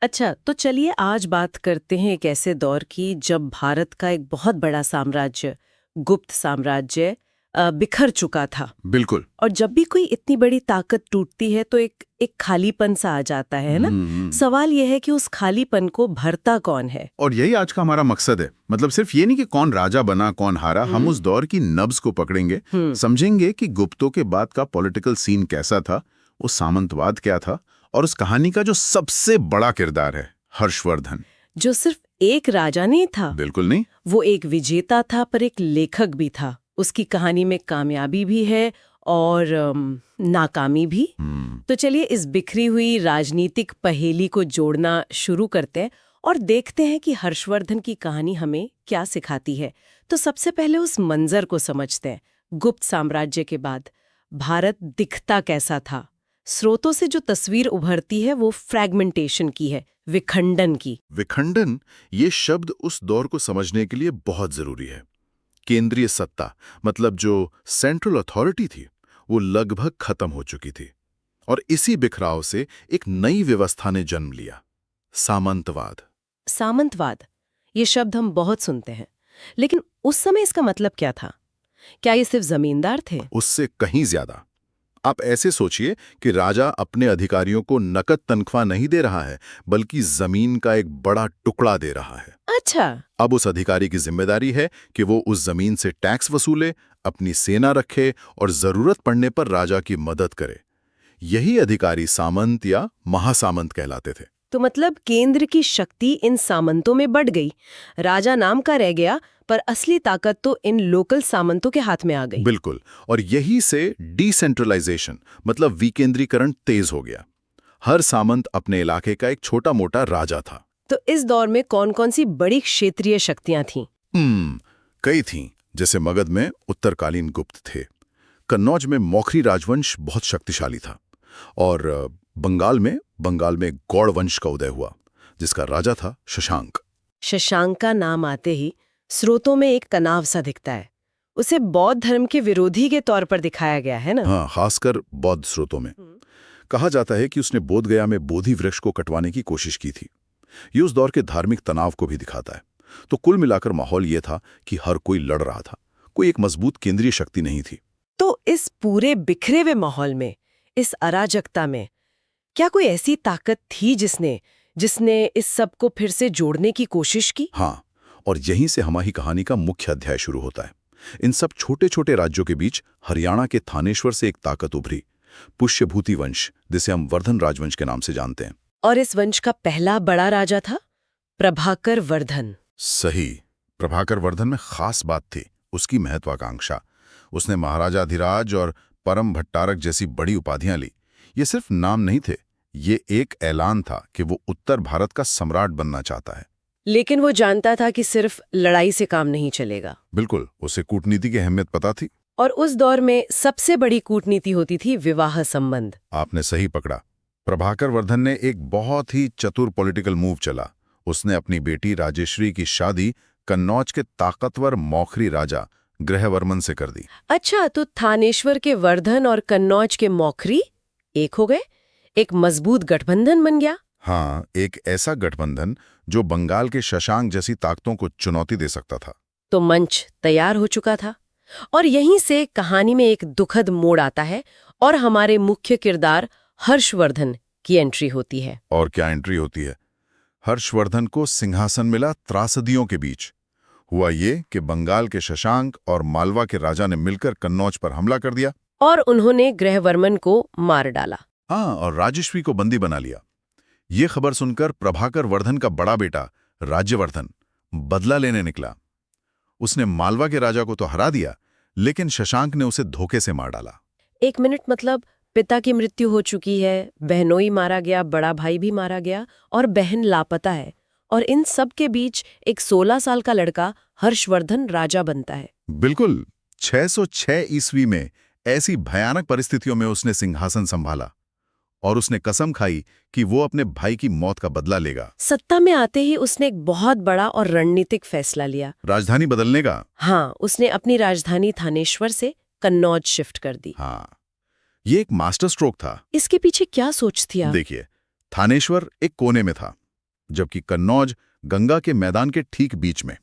अच्छा, तो चलिए आज बात करते हैं एक ऐसे दौर की जब भारत का एक बहुत बड़ा साम्राज्य, गुप्त साम्राज्य, बिखर चुका था। बिल्कुल। और जब भी कोई इतनी बड़ी ताकत टूटती है तो एक खालीपन सा आ जाता है ना। सवाल यह है कि उस खालीपन को भरता कौन है। और यही आज का हमारा मकसद है। मतलब सिर्फ ये नहीं कि कौन राजा बना कौन हारा, हम उस दौर की नब्ज को पकड़ेंगे, समझेंगे कि गुप्तों के बाद का पॉलिटिकल सीन कैसा था, वो सामंतवाद क्या था, और उस कहानी का जो सबसे बड़ा किरदार है, हर्षवर्धन। जो सिर्फ एक राजा नहीं था, बिल्कुल नहीं। वो एक विजेता था पर एक लेखक भी था। उसकी कहानी में कामयाबी भी है और नाकामी भी। तो चलिए इस बिखरी हुई राजनीतिक पहेली को जोड़ना शुरू करते हैं और देखते हैं कि हर्षवर्धन की कहानी हमें क्या सिखाती है। तो सबसे पहले उस मंजर को समझते हैं। गुप्त साम्राज्य के बाद भारत दिखता कैसा था। स्रोतों से जो तस्वीर उभरती है वो फ्रैगमेंटेशन की है, विखंडन की। विखंडन, ये शब्द उस दौर को समझने के लिए बहुत जरूरी है। केंद्रीय सत्ता, मतलब जो सेंट्रल अथॉरिटी थी, वो लगभग खत्म हो चुकी थी। और इसी बिखराव से एक नई व्यवस्था ने जन्म लिया, सामंतवाद। सामंतवाद, ये शब्द हम बहुत सुनते हैं, लेकिन उस समय इसका मतलब क्या था? क्या ये सिर्फ जमींदार थे? उससे कहीं ज्यादा। आप ऐसे सोचिए कि राजा अपने अधिकारियों को नकद तनख्वाह नहीं दे रहा है, बल्कि जमीन का एक बड़ा टुकड़ा दे रहा है। अच्छा। अब उस अधिकारी की जिम्मेदारी है कि वो उस जमीन से टैक्स वसूले, अपनी सेना रखे और जरूरत पड़ने पर राजा की मदद करे। यही अधिकारी सामंत या महासामंत कहलाते थे। तो मतलब केंद्र की शक्ति इन सामंतों में बढ़ गई। राजा नाम का रह गया, पर असली ताकत तो इन लोकल सामंतों के हाथ में आ गई। बिल्कुल। और यही से डिसेंट्रलाइजेशन, मतलब विकेंद्रीकरण तेज हो गया। हर सामंत अपने इलाके का एक छोटा मोटा राजा था। तो इस दौर में कौन कौन सी बड़ी क्षेत्रीय शक्तियां थीं? कई थीं। जैसे मगध में उत्तरकालीन गुप्त थे, कन्नौज में मौखरी राजवंश बहुत शक्तिशाली था, और बंगाल में गौड़ वंश का उदय हुआ, जिसका राजा था शशांक। शशांक का नाम आते ही स्रोतों में एक तनाव सा दिखता है। उसे बौद्ध धर्म के विरोधी के तौर पर दिखाया गया है ना? हाँ, खासकर बौद्ध स्रोतों में। कहा जाता है कि उसने बोधगया में बोधि वृक्ष को कटवाने की कोशिश की थी। ये उस दौर के धार्मिक तनाव को भी दिखाता है। तो कुल मिलाकर माहौल ये था कि हर कोई लड़ रहा था, कोई एक मजबूत केंद्रीय शक्ति नहीं थी। तो इस पूरे बिखरे हुए माहौल में, इस अराजकता में, क्या कोई ऐसी ताकत थी जिसने इस सब को फिर से जोड़ने की कोशिश की? हाँ, और यहीं से हमारी कहानी का मुख्य अध्याय शुरू होता है। इन सब छोटे छोटे राज्यों के बीच हरियाणा के थानेश्वर से एक ताकत उभरी, पुष्यभूति वंश, जिसे हम वर्धन राजवंश के नाम से जानते हैं। और इस वंश का पहला बड़ा राजा था प्रभाकर वर्धन। सही। प्रभाकर वर्धन में खास बात थी उसकी महत्वाकांक्षा। उसने महाराजाधिराज और परम भट्टारक जैसी बड़ी उपाधियां ली। ये सिर्फ नाम नहीं थे, ये एक ऐलान था कि वो उत्तर भारत का सम्राट बनना चाहता है। लेकिन वो जानता था कि सिर्फ लड़ाई से काम नहीं चलेगा। बिल्कुल, उसे कूटनीति की अहमियत पता थी। और उस दौर में सबसे बड़ी कूटनीति होती थी विवाह संबंध। आपने सही पकड़ा। प्रभाकर वर्धन ने एक बहुत ही चतुर पॉलिटिकल मूव चला। उसने अपनी बेटी राजेश्वरी की शादी कन्नौज के ताकतवर मौखरी राजा ग्रहवर्मन से कर दी। अच्छा, तो थानेश्वर के वर्धन और कन्नौज के मौखरी एक हो गए, एक मजबूत गठबंधन बन गया। हाँ, एक ऐसा गठबंधन जो बंगाल के शशांक जैसी ताकतों को चुनौती दे सकता था। तो मंच तैयार हो चुका था। और यहीं से कहानी में एक दुखद मोड़ आता है और हमारे मुख्य किरदार हर्षवर्धन की एंट्री होती है। और क्या एंट्री होती है? हर्षवर्धन को सिंहासन मिला त्रासदियों के बीच। हुआ ये कि बंगाल के शशांक और मालवा के राजा ने मिलकर कन्नौज पर हमला कर दिया और उन्होंने ग्रहवर्मन को मार डाला। हाँ, और राजेश्वरी को बंदी बना लिया। ये खबर सुनकर प्रभाकर वर्धन का बड़ा बेटा राज्यवर्धन बदला लेने निकला। उसने मालवा के राजा को तो हरा दिया, लेकिन शशांक ने उसे धोखे से मार डाला। एक मिनट, मतलब पिता की मृत्यु हो चुकी है, बहनोई मारा गया, बड़ा भाई भी मारा गया और बहन लापता है, और इन सब के बीच एक 16 साल का लड़का हर्षवर्धन राजा बनता है। बिल्कुल। 606 ईस्वी में ऐसी भयानक परिस्थितियों में उसने सिंहासन संभाला और उसने कसम खाई कि वो अपने भाई की मौत का बदला लेगा। सत्ता में आते ही उसने एक बहुत बड़ा और रणनीतिक फैसला लिया। राजधानी बदलने का। हाँ, उसने अपनी राजधानी थानेश्वर से कन्नौज शिफ्ट कर दी। हाँ, ये एक मास्टर स्ट्रोक था। इसके पीछे क्या सोच थी आप? देखिए, थानेश्वर एक कोने में था, जबकि कन्नौज गंगा के मैदान के ठीक बीच में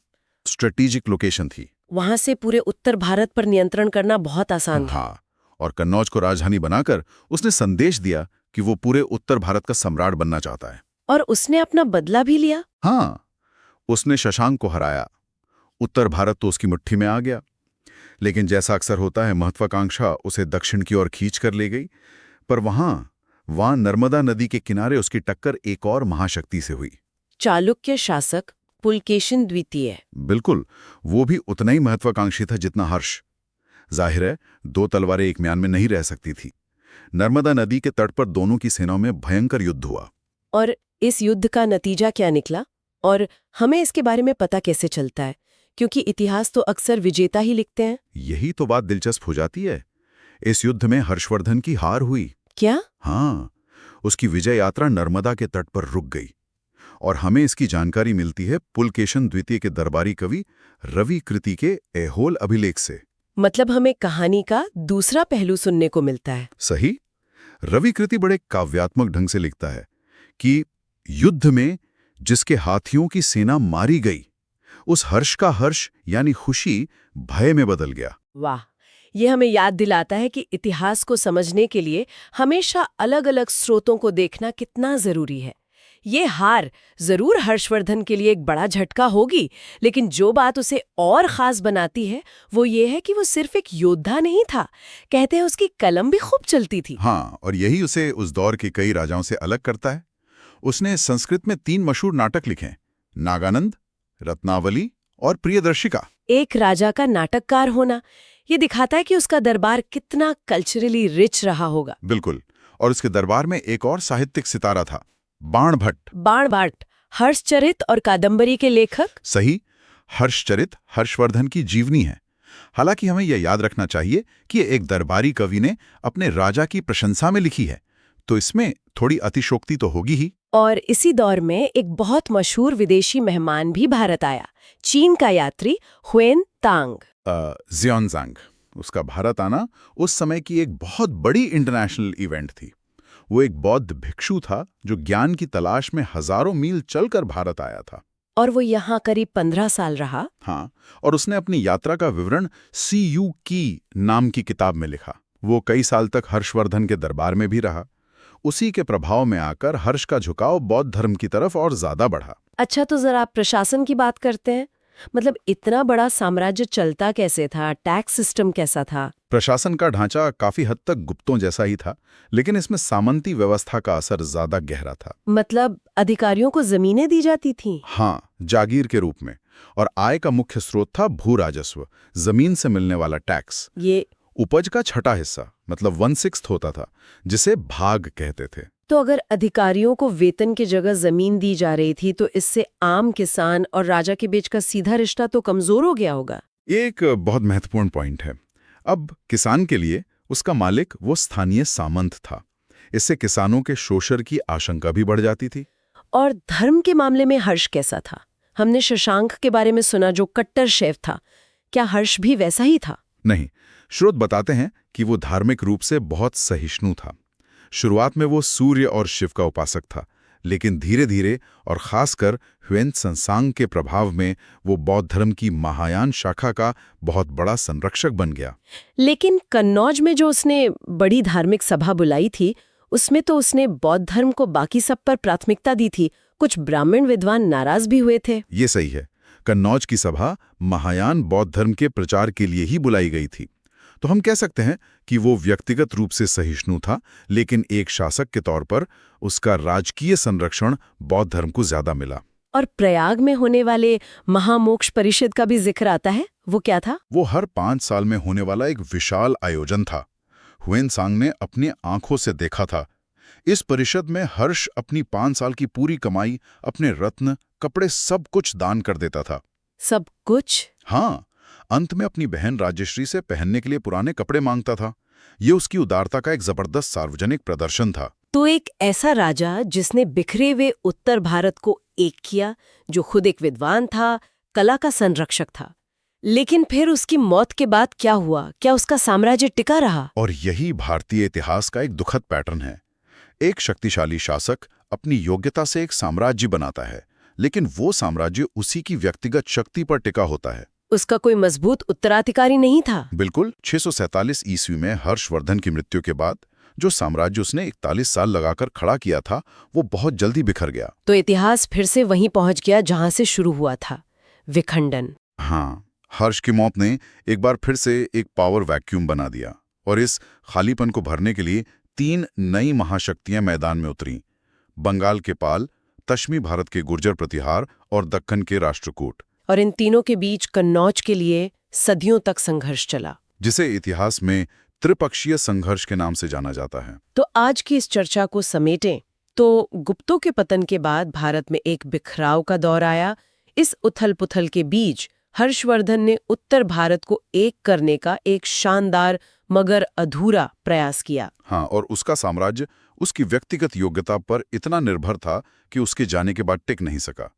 स्ट्रेटेजिक लोकेशन थी। वहां से पूरे उत्तर भारत पर नियंत्रण करना बहुत आसान था। हाँ, और कन्नौज को राजधानी बनाकर उसने संदेश दिया कि वो पूरे उत्तर भारत का सम्राट बनना चाहता है। और उसने अपना बदला भी लिया। हाँ, उसने शशांक को हराया। उत्तर भारत तो उसकी मुट्ठी में आ गया। लेकिन जैसा अक्सर होता है, महत्वाकांक्षा उसे दक्षिण की ओर खींच कर ले गई। पर वहां नर्मदा नदी के किनारे उसकी टक्कर एक और महाशक्ति से हुई। चालुक्य शासक पुलकेशिन द्वितीय। बिल्कुल, वो भी उतना ही महत्वाकांक्षी था जितना हर्ष। जाहिर है, दो तलवारें एक म्यान में नहीं रह सकती थी। नर्मदा नदी के तट पर दोनों की सेनाओं में भयंकर युद्ध हुआ। और इस युद्ध का नतीजा क्या निकला, और हमें इसके बारे में पता कैसे चलता है? क्योंकि इतिहास तो अक्सर विजेता ही लिखते हैं। यही तो बात दिलचस्प हो जाती है। इस युद्ध में हर्षवर्धन की हार हुई। क्या? हाँ, उसकी विजय यात्रा नर्मदा के तट पर रुक गई। और हमें इसकी जानकारी मिलती है पुलकेशन द्वितीय के दरबारी कवि रवि कृति के ऐहोल अभिलेख से। मतलब हमें कहानी का दूसरा पहलू सुनने को मिलता है। सही। रवि कृति बड़े काव्यात्मक ढंग से लिखता है कि युद्ध में जिसके हाथियों की सेना मारी गई, उस हर्ष का हर्ष यानी खुशी भय में बदल गया। वाह, ये हमें याद दिलाता है कि इतिहास को समझने के लिए हमेशा अलग-अलग स्रोतों को देखना कितना जरूरी है। ये हार जरूर हर्षवर्धन के लिए एक बड़ा झटका होगी, लेकिन जो बात उसे और खास बनाती है वो ये है कि वो सिर्फ एक योद्धा नहीं था। कहते हैं उसकी कलम भी खूब चलती थी। हाँ, और यही उसे उस दौर के कई राजाओं से अलग करता है। उसने संस्कृत में 3 मशहूर नाटक लिखे, नागानंद, रत्नावली और प्रियदर्शिका। एक राजा का नाटककार होना, ये दिखाता है कि उसका दरबार कितना कल्चरली रिच रहा होगा। बिल्कुल। और उसके दरबार में एक और साहित्यिक सितारा था, बाणभट्ट। बाणभट्ट हर्षचरित और कादंबरी के लेखक। सही। हर्षचरित हर्षवर्धन की जीवनी है। हालांकि हमें यह याद रखना चाहिए कि एक दरबारी कवि ने अपने राजा की प्रशंसा में लिखी है, तो इसमें थोड़ी अतिशोक्ति तो होगी ही। और इसी दौर में एक बहुत मशहूर विदेशी मेहमान भी भारत आया, चीन का यात्री हुएन तांग। ज़्योनज़ांग। उसका भारत आना उस समय की एक बहुत बड़ी इंटरनेशनल इवेंट थी। वो एक बौद्ध भिक्षु था जो ज्ञान की तलाश में हजारों मील चलकर भारत आया था। और वो यहाँ करीब 15 साल रहा। हाँ, और उसने अपनी यात्रा का विवरण सीयू की नाम की किताब में लिखा। वो कई साल तक हर्षवर्धन के दरबार में भी रहा। उसी के प्रभाव में आकर हर्ष का झुकाव बौद्ध धर्म की तरफ और ज्यादा बढ़ा। अच्छा, तो जरा आप प्रशासन की बात करते हैं। मतलब इतना बड़ा साम्राज्य चलता कैसे था? टैक्स सिस्टम कैसा था? प्रशासन का ढांचा काफी हद तक गुप्तों जैसा ही था, लेकिन इसमें सामंती व्यवस्था का असर ज्यादा गहरा था। मतलब अधिकारियों को जमीनें दी जाती थीं? हाँ, जागीर के रूप में। और आय का मुख्य स्रोत था भू राजस्व, जमीन से मिलने वाला टैक्स। ये उपज का छठा हिस्सा, मतलब 1/6 होता था, जिसे भाग कहते थे। तो अगर अधिकारियों को वेतन की जगह जमीन दी जा रही थी, तो इससे आम किसान और राजा के बीच का सीधा रिश्ता तो कमजोर हो गया होगा। ये एक बहुत महत्वपूर्ण पॉइंट है। अब किसान के लिए उसका मालिक वो स्थानीय सामंत था। इससे किसानों के शोषण की आशंका भी बढ़ जाती थी। और धर्म के मामले में हर्ष कैसा था? हमने शशांक के बारे में सुना जो कट्टर शैव था। क्या हर्ष भी वैसा ही था? नहीं, स्रोत बताते हैं कि वो धार्मिक रूप से बहुत सहिष्णु था। शुरुआत में वो सूर्य और शिव का उपासक था, लेकिन धीरे धीरे और खासकर ह्वेन-त्सांग के प्रभाव में वो बौद्ध धर्म की महायान शाखा का बहुत बड़ा संरक्षक बन गया। लेकिन कन्नौज में जो उसने बड़ी धार्मिक सभा बुलाई थी, उसमें तो उसने बौद्ध धर्म को बाकी सब पर प्राथमिकता दी थी। कुछ ब्राह्मण विद्वान नाराज भी हुए थे। ये सही है। कन्नौज की सभा महायान बौद्ध धर्म के प्रचार के लिए ही बुलाई गई थी। तो हम कह सकते हैं कि वो व्यक्तिगत रूप से सहिष्णु था, लेकिन एक शासक के तौर पर उसका राजकीय संरक्षण बौद्ध धर्म को ज्यादा मिला। और प्रयाग में होने वाले महामोक्ष परिषद का भी जिक्र आता है। वो क्या था? वो हर 5 साल में होने वाला एक विशाल आयोजन था। ह्वेन-त्सांग ने अपनी आंखों से देखा था। इस परिषद में हर्ष अपनी 5 साल की पूरी कमाई, अपने रत्न, कपड़े सब कुछ दान कर देता था। सब कुछ? हाँ, अंत में अपनी बहन राजश्री से पहनने के लिए पुराने कपड़े मांगता था। ये उसकी उदारता का एक जबरदस्त सार्वजनिक प्रदर्शन था। तो एक ऐसा राजा जिसने बिखरे हुए उत्तर भारत को एक किया, जो खुद एक विद्वान था, कला का संरक्षक था। लेकिन फिर उसकी मौत के बाद क्या हुआ? क्या उसका साम्राज्य टिका रहा? और यही भारतीय इतिहास का एक दुखद पैटर्न है। एक शक्तिशाली शासक अपनी योग्यता से एक साम्राज्य बनाता है, लेकिन वो साम्राज्य उसी की व्यक्तिगत शक्ति पर टिका होता है। उसका कोई मजबूत उत्तराधिकारी नहीं था। बिल्कुल। 647 ईस्वी में हर्षवर्धन की मृत्यु के बाद जो साम्राज्य उसने 41 साल लगाकर खड़ा किया था, वो बहुत जल्दी बिखर गया। तो इतिहास फिर से वहीं पहुंच गया जहां से शुरू हुआ था, विखंडन। हाँ, हर्ष की मौत ने एक बार फिर से एक पावर वैक्यूम बना दिया और इस खालीपन को भरने के लिए 3 नई महाशक्तियां मैदान में उतरीं। बंगाल के पाल, पश्चिमी भारत के गुर्जर प्रतिहार और दक्कन के राष्ट्रकूट। और इन तीनों के बीच कन्नौज के लिए सदियों तक संघर्ष चला, जिसे इतिहास में त्रिपक्षीय संघर्ष के नाम से जाना जाता है। तो आज की इस चर्चा को समेटें तो गुप्तों के पतन के बाद भारत में एक बिखराव का दौर आया। इस उथल-पुथल के बीच हर्षवर्धन ने उत्तर भारत को एक करने का एक शानदार मगर अधूरा प्रयास किया। हाँ, और उसका साम्राज्य उसकी व्यक्तिगत योग्यता पर इतना निर्भर था कि उसके जाने के बाद टिक नहीं सका।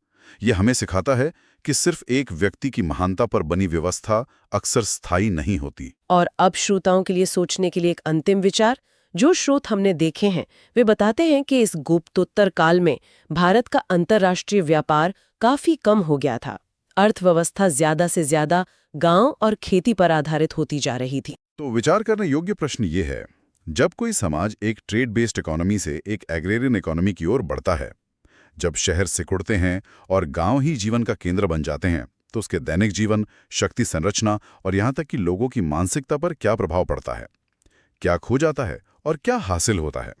यह हमें सिखाता है कि सिर्फ एक व्यक्ति की महानता पर बनी व्यवस्था अक्सर स्थायी नहीं होती। और अब श्रोताओं के लिए सोचने के लिए एक अंतिम विचार। जो स्रोत हमने देखे हैं वे बताते हैं कि इस गुप्तोत्तर काल में भारत का अंतर्राष्ट्रीय व्यापार काफी कम हो गया था। अर्थव्यवस्था ज्यादा से ज्यादा गांव और खेती पर आधारित होती जा रही थी। तो विचार करने योग्य प्रश्न ये है, जब कोई समाज एक ट्रेड बेस्ड इकोनॉमी से एक एग्रेरियन इकोनॉमी की ओर बढ़ता है, जब शहर सिकुड़ते हैं और गांव ही जीवन का केंद्र बन जाते हैं, तो उसके दैनिक जीवन, शक्ति संरचना और यहाँ तक कि लोगों की मानसिकता पर क्या प्रभाव पड़ता है, क्या खो जाता है और क्या हासिल होता है।